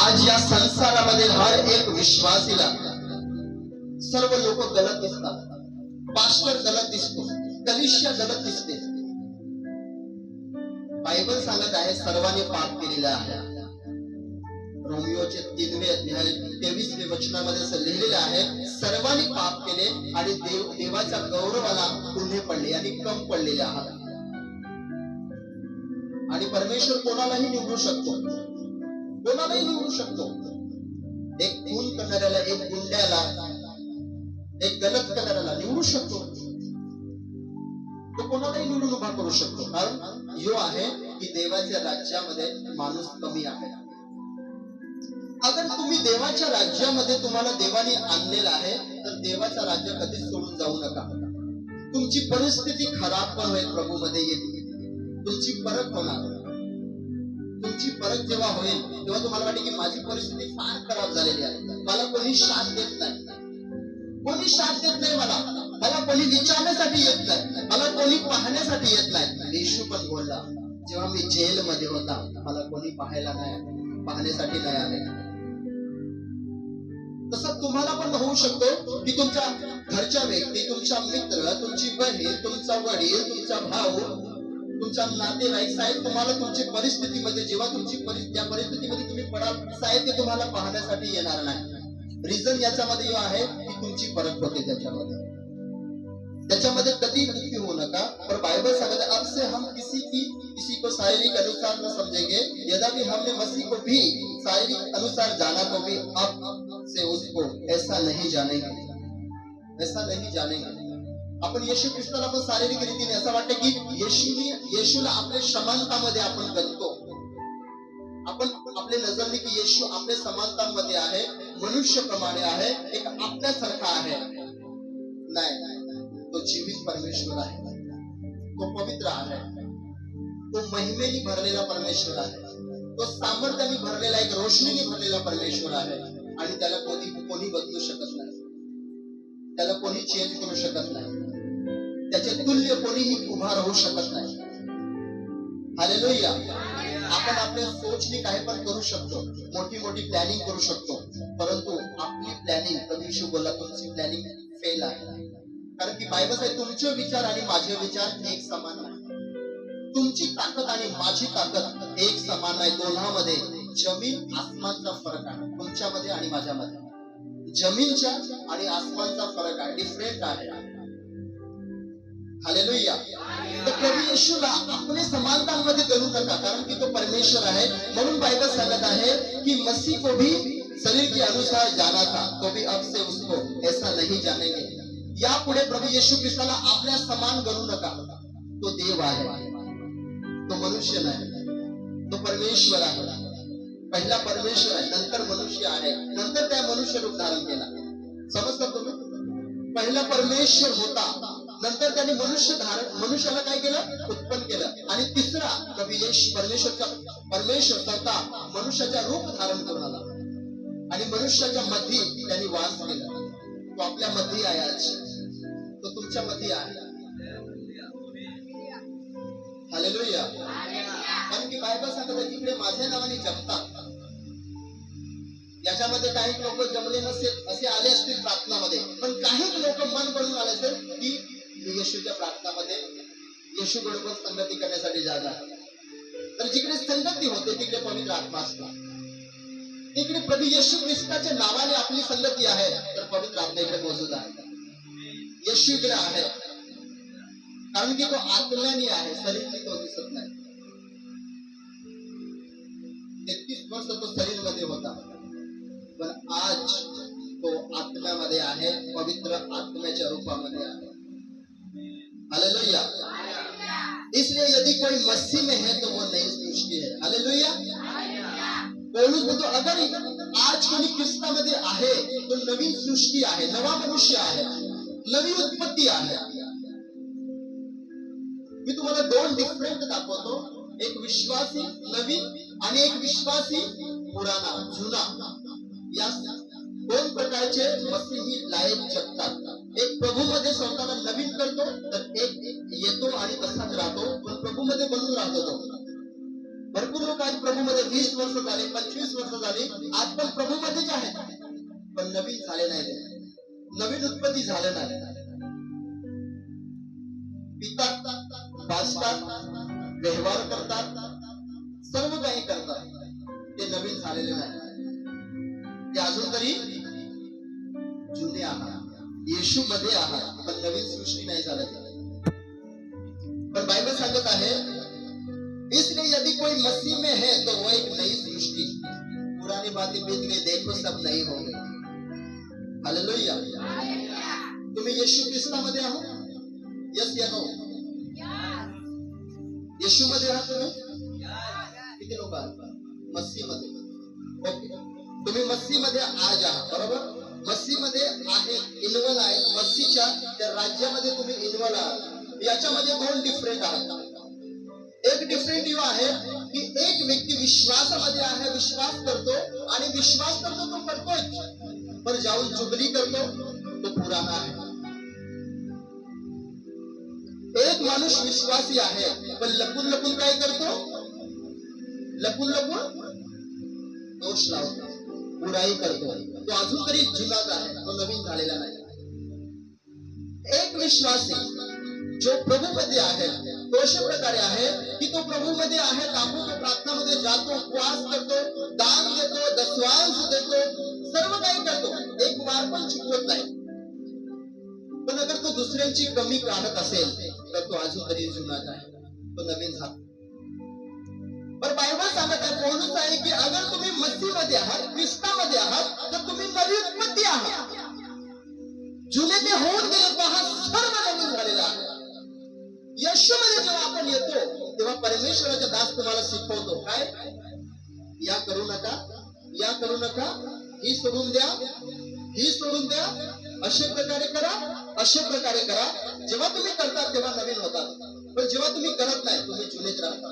आज या संसारामध्ये हर एक विश्वासीला सर्व लोक गलत दिसतात. पास्टर गलत दिसतो, कलिष्या गलत दिसते. बायबल सांगत आहे सर्वांनी पाप केलेला आहे. रोमियोचे 3वे अध्याय 23वे वचनामध्ये असं लिहिलेलं आहे, सर्वांनी पाप केले आणि देवाच्या गौरवाला उन्हे पडले आणि कम पडलेले आहात. आणि परमेश्वर कोणालाही निवडू शकतो, कोणालाही निवडू शकतो. एक खून करणाऱ्याला, एक गुंड्याला, एक गलत करणाऱ्याला निवडू शकतो. तो कोणालाही निवडून उभा करू शकतो. कारण यो आहे की देवाच्या राज्यामध्ये माणूस कमी आहे. अगर तुम्ही देवाच्या राज्यामध्ये तुम्हाला देवाने आणलेला आहे तर देवाचं राज्य कधीच सोडून जाऊ नका. तुमची परिस्थिती खराब पण होईल, प्रभू मध्ये येते, तुमची परख होणार. तुमची परख जेव्हा होईल तेव्हा तुम्हाला वाटेल की माझी परिस्थिती फार खराब झालेली आहे, मला कोणी साथ देत नाही, कोणी साथ देत नाही, मला कोणी विचारण्यासाठी येत नाही, मला कोणी पाहण्यासाठी येत नाही. येशू पण बोलला, जेव्हा मी जेल मध्ये होता मला कोणी पाहायला नाही, पाहण्यासाठी नाही आले. तसं तुम्हाला पण होऊ शकतो की तुमच्या घरच्या व्यक्ती, तुमचा मित्र, तुमची बहीण, तुमचा वडील, तुमचा भाऊ, तुमचा नातेवाईक साहेब तुम्हाला तुमची परिस्थितीमध्ये, जेव्हा तुमची त्या परिस्थितीमध्ये तुम्ही पडाल साहेब, ते तुम्हाला पाहण्यासाठी येणार नाही. रिझन याच्यामध्ये आहे की तुमची परख होते त्याच्यामध्ये कधी दुखी होऊ नका. पर बाइबल सांगता है, अब से हम किसी को शारीरिक अनुसार न समझेंगे, यद्यपि हमने मसीह को भी शारीरिक अनुसार जाना तो भी अब से उसको ऐसा नहीं जानेंगे, ऐसा नहीं जानेंगे. आपण येशू ख्रिस्ताला पण शारीरिक रीतीने असं वाटतं की येशूला आपल्या समानतामध्ये आपण गणतो. आपण आपल्या नजरने की येशू आपल्या समानतामध्ये आहे, मनुष्यप्रमाणे आहे, एक आपल्यासारखा आहे. नाही, तो जीवित परमेश्वर आहे, तो पवित्र आहे, तो महिमेने भरलेला परमेश्वर आहे, तो सामर्थ्याने भरलेला, एक रोशनीने भरलेला परमेश्वर आहे. आणि त्याला कोणी बदलू शकत नाही, त्याला कोणी चेंज करू शकत नाही, त्याचे तुल्य कोणीही उभा राहू शकत नाही. हालेलुया. आपण आपल्या सोचने काही पण करू शकतो, मोठी मोठी प्लॅनिंग करू शकतो, परंतु आपली प्लॅनिंग, कधी बोलला, तुमची प्लॅनिंग फेल आहे. कारण की बायबल आहे, तुमचे विचार आणि माझे विचार एक समान आहे. तुमची ताकद आणि माझी ताकद एक समान आहे. दोघांमध्ये जमीन आसमानचा फरक आहे. तुमच्यामध्ये आणि माझ्यामध्ये जमीनच्या आणि आसमानचा फरक आहे, डिफरंट आहे. हालेलुया. तर प्रभू येशूला आपल्या समानतांमध्ये गणू नका, कारण की तो परमेश्वर आहे. म्हणून बाइबल सांगत आहे की मसीह को भी शरीर के अनुसार जाना था, तो भी अब से उसको ऐसा नहीं जानेंगे. यापुढे प्रभू येशू ख्रिस्ताला आपल्या समान गणू नका. तो देव आहे, तो मनुष्य नाही, तो परमेश्वर आहे. पहिला परमेश्वर आहे, नंतर मनुष्य आहे, नंतर त्या मनुष्य रूप धारण केला. समजता तुम्ही? पहिला परमेश्वर होता, नंतर त्याने मनुष्याला काय केलं? उत्पन्न केलं. आणि तिसरा प्रभू येशू परमेश्वर स्वतः मनुष्याचा रूप धारण करून आला आणि मनुष्याच्या मध्ये त्यांनी वास केला. तो आपल्या मध्ये आहे, आज तो तुमच्या मध्ये आहे. हालेलुया. कारण की बायबल सांगत आहे, तिकडे माझ्या नावाने जपतात. याच्यामध्ये काही लोक जमले नसेल, असे आले असतील प्रार्थनामध्ये, पण काही लोक मन बनवून आले असेल की येशूच्या प्रार्थनामध्ये येशू बरोबर संगती करण्यासाठी जाणार. तर जिकडे संगती होते तिकडे पवित्र आत्मा असतो. तिकडे प्रभू येशू ख्रिस्ताच्या नावाने आपली संगती आहे, तर पवित्र आत्मा इकडे मौजूद आहे. येशू इकडे आहे, कारण की तो आत्म्याने आहे, शरीराने तो दिसत नाही. 33 वर्ष तो शरीर मध्ये होता, पण आज तो आत्म्यामध्ये आहे, पवित्र आत्म्याच्या रूपामध्ये आहे. हालेलुया. इसलिए यदि कोई मसीह में है तो वो नई सृष्टि है. हालेलुया. पौलुस बोलतो, अगर आज कोणी ख्रिस्तामध्ये आहे तो नवीन सृष्टी आहे, नवा मनुष्य आहे, नवी उत्पत्ती आहे. मी तुम्हाला दोन डिफरंट दाखवतो, एक विश्वासी नवीन आणि एक विश्वासी पुराणा, जुना. या दोन प्रकारचे मसीही लायक जगतात. एक प्रभू मध्ये स्वतःला नवीन करतो, तर एक येतो आणि तसाच राहतो, पण प्रभू मध्ये बनून राहतो. तो भरपूर लोक आज प्रभूमध्ये 20 वर्ष झाले, 25 वर्ष झाली, आज पण प्रभूमध्येच आहेत, पण नवीन झाले नाही, नवीन उत्पत्ती झाले नाही. पितात, वाचतात, व्यवहार करतात, सर्व काही करतात, ते नवीन झालेले नाही, ते अजून तरी जुने आहात, येशू मध्ये आहात, पण नवीन सृष्टी नाही झाली. पर बाइबल सांगत आहे, इसलिए यदि कोई मसीह में है तो वो एक नई सृष्टि, पुरानी बातें बीत गई, देखो सब नई हो गई. हालेलुया. तुम्ही येशू ख्रिस्तामध्ये आहात? यस या नो? येशू मध्ये आहात तुम्ही? किती लोक आहात मसीह मध्ये? ओके, तुम्ही मसीह मध्ये आज आहात, बरोबर? मसीह मध्ये आहे, इन्व्हॉल्व आहे, मसीहच्या त्या राज्यामध्ये तुम्ही इन्व्हॉल्व आहात. याच्यामध्ये दोन डिफरंट आहेत. एक डिफरंट यू आहे की एक व्यक्ती विश्वासामध्ये आहे, विश्वास करतो, आणि विश्वास करतो तो करतोय, पण जाऊन चुगली करतो तो पुराणा आहे. एक माणूस विश्वासी आहे, पण लपून लपून काय करतो? लपून लपून दोष लावतो, बुराई करतो, तो अजून तरी जुनाच आहे, तो नवीन झालेला नाही. एक विश्वासी जो प्रभू मध्ये आहे तो अशा प्रकारे आहे की तो प्रभू मध्ये आहे, तो प्रार्थना मध्ये जातो, उपवास करतो, दान देतो, दशवांश देतो, सर्व काही करतो, एक वार पण चुकवत नाही. पण अगर तो दुसऱ्यांची कमी काढत असेल तर तो अजून तरी जुनाच आहे, तो नवीन झाला. पण बायबल सांगत आहे, पौलुस आहे की अगर तुम्ही मसीह मध्ये आहात, ख्रिस्तामध्ये आहात, तर तुम्ही नवी उत्पत्ती आहात. जुने ते होऊन गेले, पहा सर्व नवीन झालेलं आहे. येशूमध्ये जेव्हा आपण येतो तेव्हा परमेश्वराचा दास तुम्हाला शिकवतो काय? या करू नका, या करू नका, ही सोडून द्या, ही सोडून द्या, अशा प्रकारे करा, अशा प्रकारे करा. जेव्हा तुम्ही करता तेव्हा नवीन होतात, पण जेव्हा तुम्ही करत नाही तुम्ही जुनेच राहता.